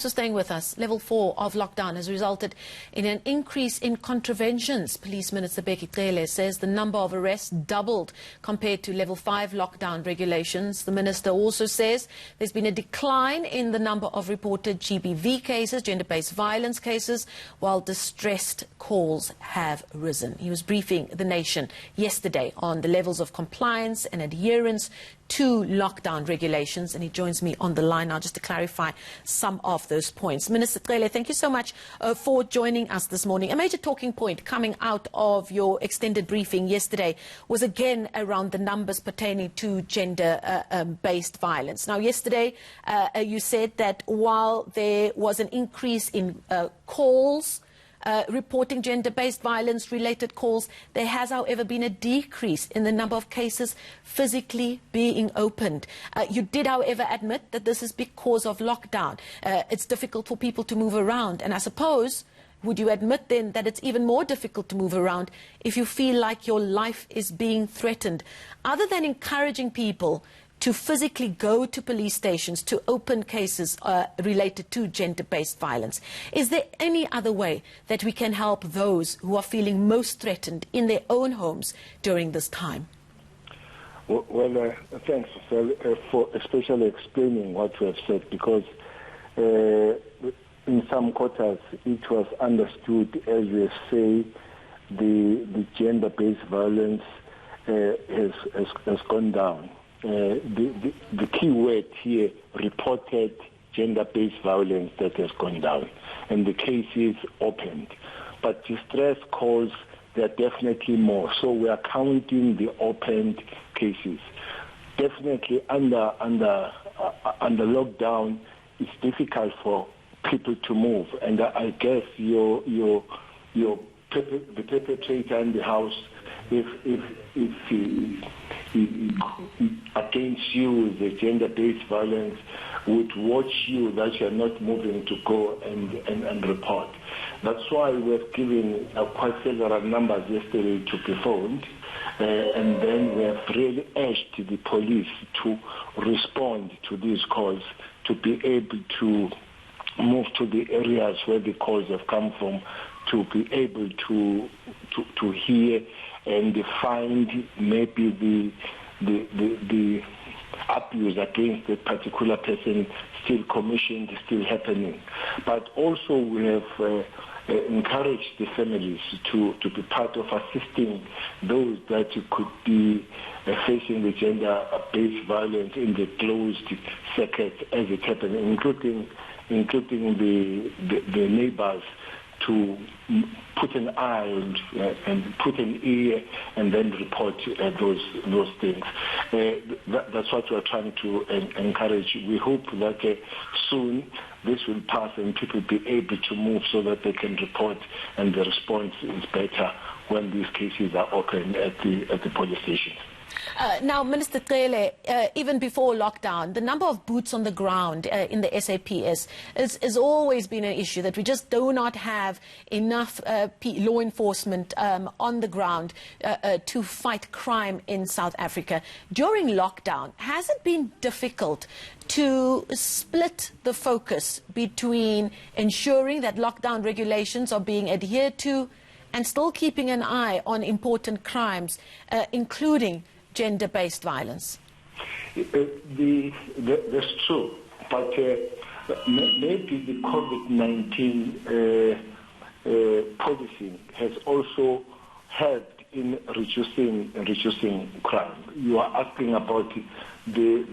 So staying with us, level 4 of lockdown has resulted in an increase in contraventions. Police Minister Bheki Cele says the number of arrests doubled compared to level 5 lockdown regulations. The minister also says there's been a decline in the number of reported GBV cases, gender-based violence cases, while distressed calls have risen. He was briefing the nation yesterday on the levels of compliance and adherence to lockdown regulations, and he joins me on the line now just to clarify some of those points. Minister Cele, thank you so much for joining us this morning. A major talking point coming out of your extended briefing yesterday was again around the numbers pertaining to gender-based violence. Now, yesterday you said that while there was an increase in calls reporting gender-based violence-related calls, there has, however, been a decrease in the number of cases physically being opened. You did, however, admit that this is because of lockdown. It's difficult for people to move around, and I suppose, would you admit then that it's even more difficult to move around if you feel like your life is being threatened? Other than encouraging people to physically go to police stations to open cases related to gender-based violence, is there any other way that we can help those who are feeling most threatened in their own homes during this time? Well, thanks for especially explaining what you have said, because in some quarters it was understood, as you say, the gender-based violence has gone down. The key word here, reported gender-based violence, that has gone down, and the case is opened. But distress calls, there are definitely more. So we are counting the opened cases. Definitely under lockdown, it's difficult for people to move, and I guess the perpetrator in the house, if against you, the gender-based violence, would watch you that you are not moving to go and report. That's why we've given quite several numbers yesterday to be phoned, and then we have really urged the police to respond to these calls, to be able to move to the areas where the calls have come from, to be able to hear and find maybe the abuse against a particular person still commissioned, still happening. But also we have encouraged the families to be part of assisting those that could be facing the gender-based violence in the closed circuit as it happened, including the neighbors, to put an eye and put an ear and then report those things. That's what we're trying to encourage. We hope that soon this will pass and people be able to move so that they can report, and the response is better when these cases are open at the police stations. Now, Minister Cele, even before lockdown, the number of boots on the ground in the SAPS has always been an issue, that we just do not have enough law enforcement on the ground to fight crime in South Africa. During lockdown, has it been difficult to split the focus between ensuring that lockdown regulations are being adhered to and still keeping an eye on important crimes, including gender-based violence? That's true, but maybe the COVID-19 policy has also helped in reducing crime. You are asking about the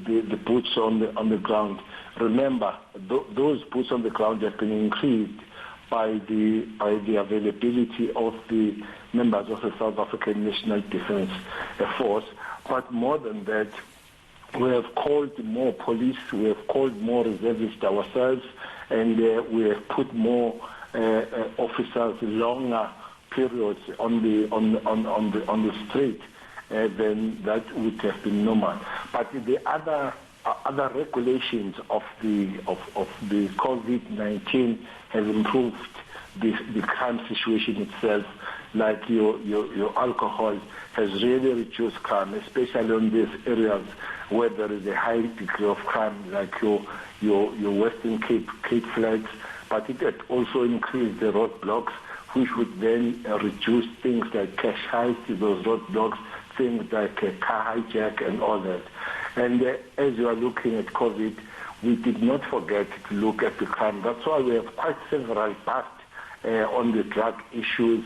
boots on the ground. Remember, those boots on the ground have been increased by the availability of the members of the South African National Defence Force. But more than that, we have called more police, we have called more reservists ourselves, and we have put more officers, longer periods on the street than that would have been normal. But the other regulations of the COVID-19 have improved the crime situation itself, like your alcohol, has really reduced crime, especially in these areas where there is a high degree of crime, like your Western Cape flags. But it had also increased the roadblocks, which would then reduce things like cash heist to those roadblocks, things like car hijack and all that. And as you are looking at COVID, we did not forget to look at the crime. That's why we have quite several busts on the drug issues.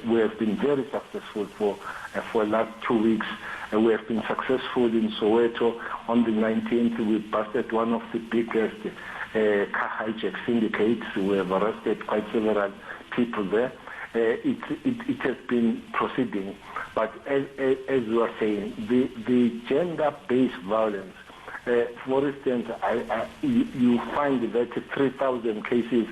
We have been very successful for the last 2 weeks. We have been successful in Soweto. On the 19th, we busted one of the biggest car hijack syndicates. We have arrested quite several people there. It has been proceeding. But as you are saying, the gender-based violence, for instance, you find that 3,000 cases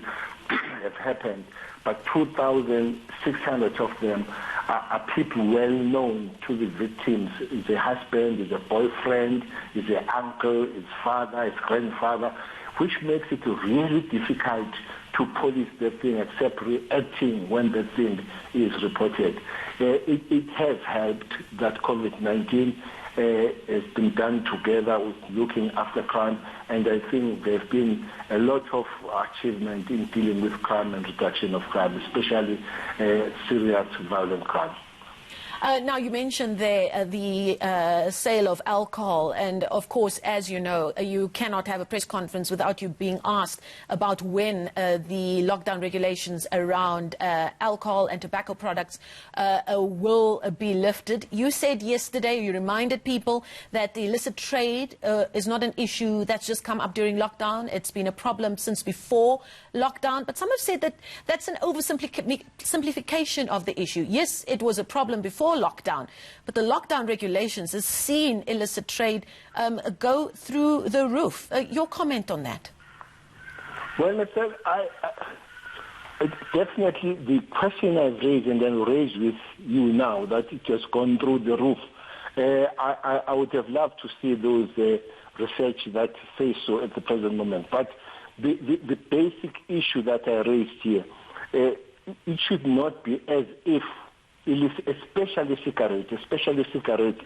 have happened, but 2,600 of them are people well known to the victims. It's a husband, it's a boyfriend, it's an uncle, it's father, it's grandfather, which makes it really difficult to police the thing except reacting when the thing is reported. It has helped that COVID-19 has been done together with looking after crime, and I think there have been a lot of achievement in dealing with crime and reduction of crime, especially serious violent crime. Now, you mentioned there the sale of alcohol, and of course, as you know, you cannot have a press conference without you being asked about when the lockdown regulations around alcohol and tobacco products will be lifted. You said yesterday, you reminded people that the illicit trade is not an issue that's just come up during lockdown. It's been a problem since before lockdown, but some have said that that's an oversimplification of the issue. Yes, it was a problem before lockdown, but the lockdown regulations has seen illicit trade go through the roof. Your comment on that? Well, definitely the question I've raised and then raised with you now, that it has gone through the roof. I would have loved to see those research that say so at the present moment. But the basic issue that I raised here, it should not be as if especially cigarette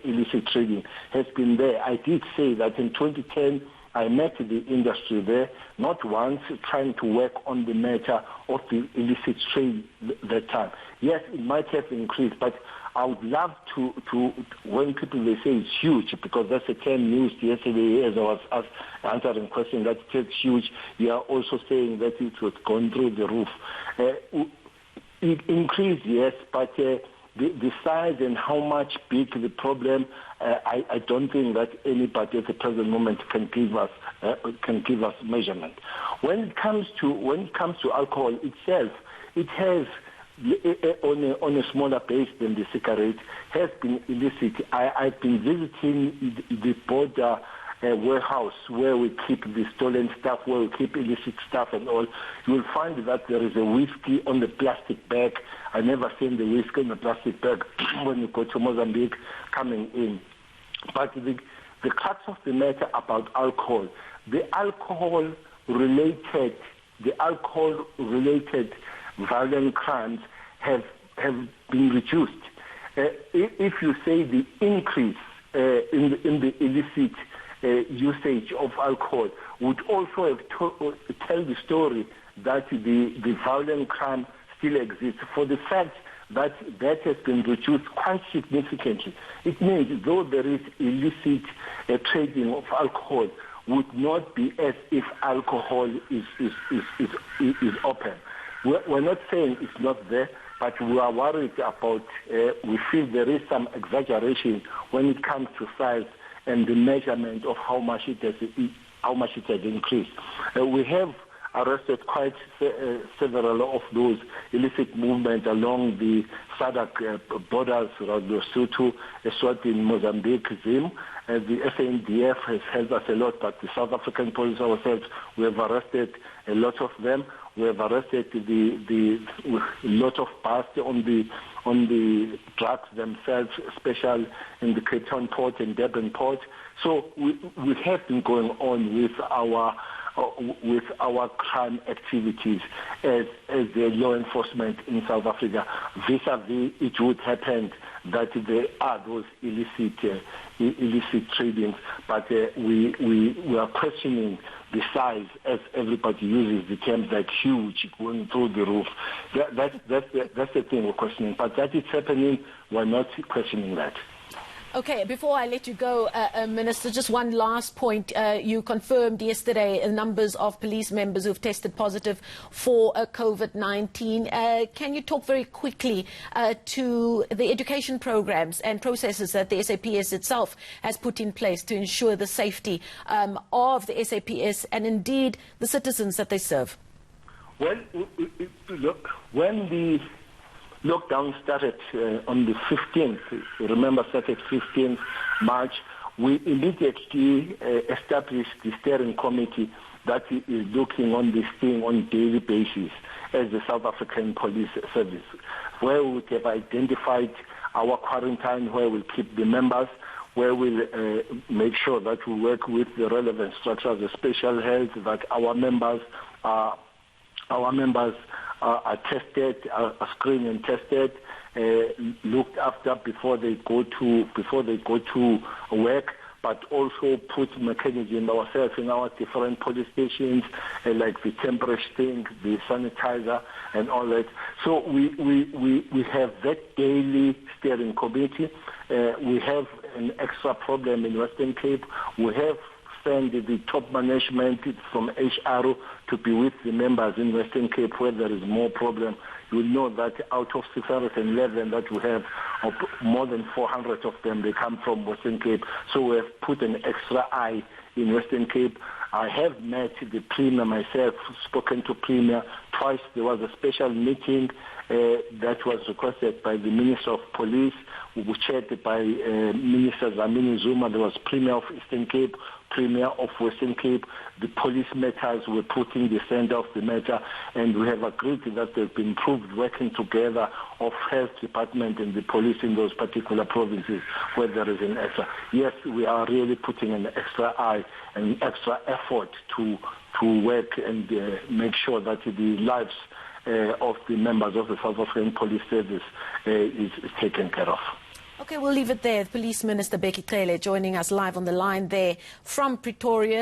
illicit trading has been there. I did say that in 2010 I met the industry there, not once, trying to work on the matter of the illicit trade that time. Yes, it might have increased, but I would love to when people they say it's huge, because that's a term used yesterday as I was answering questions, that it's huge. You are also saying that it was gone through the roof. It increased, yes, but the size and how much big the problem, I don't think that anybody at the present moment can give us measurement. When it comes to alcohol itself, it has on a smaller base than the cigarette has been illicit. I've been visiting the border warehouse where we keep the stolen stuff, where we keep illicit stuff and all. You will find that there is a whiskey on the plastic bag. I never seen the whiskey on the plastic bag when you go to Mozambique coming in. But the crux of the matter about alcohol, the alcohol-related violent crimes have been reduced. If you say the increase in the illicit usage of alcohol would also have tell the story that the violent crime still exists, for the fact that has been reduced quite significantly. It means though there is illicit trading of alcohol, would not be as if alcohol is open. We're not saying it's not there, but we are worried about, we feel there is some exaggeration when it comes to size and the measurement of how much it has increased. We have arrested quite several of those illicit movements along the SADC borders around Lesotho, Eswatini, Mozambique, Zim. The SANDF has helped us a lot, but the South African police ourselves, we have arrested a lot of them. We have arrested the lot of bust on the drugs themselves, especially in the Cape Town port and Durban port. So we have been going on with our with our crime activities as the law enforcement in South Africa. Vis-a-vis, it would happen that there are those illicit tradings, but we are questioning the size, as everybody uses the terms like huge, going through the roof. That's the thing we're questioning. But that it's happening, we're not questioning that. Okay, before I let you go, Minister, just one last point. You confirmed yesterday numbers of police members who've tested positive for COVID-19. Can you talk very quickly to the education programs and processes that the SAPS itself has put in place to ensure the safety of the SAPS and indeed the citizens that they serve? Well, look, when the lockdown started on the 15th, remember, started 15th March, we immediately established the steering committee that is looking on this thing on a daily basis as the South African Police Service, where we have identified our quarantine, where we keep the members, where we'll make sure that we work with the relevant structures, the special health, that our members are tested, are screened and tested, looked after before they go to work, but also put mechanism ourselves in our different police stations, like the temperature thing, the sanitizer, and all that. So we have that daily steering committee. We have an extra problem in Western Cape. We have send the top management from HR to be with the members in Western Cape where there is more problem. You will know that out of 611 that we have, more than 400 of them, they come from Western Cape. So we have put an extra eye in Western Cape. I have met the Premier myself, spoken to Premier twice. There was a special meeting that was requested by the Minister of Police, chaired by Minister Zamini Zuma. There was Premier of Eastern Cape, Premier of Western Cape. The police matters were put in the center of the matter, and we have agreed that there's been improved working together of health department and the police in those particular provinces where there is an extra. Yes, we are really putting an extra eye and extra effort to work and make sure that the lives of the members of the South African Police Service is taken care of. Okay, we'll leave it there. Police Minister Bheki Cele joining us live on the line there from Pretoria.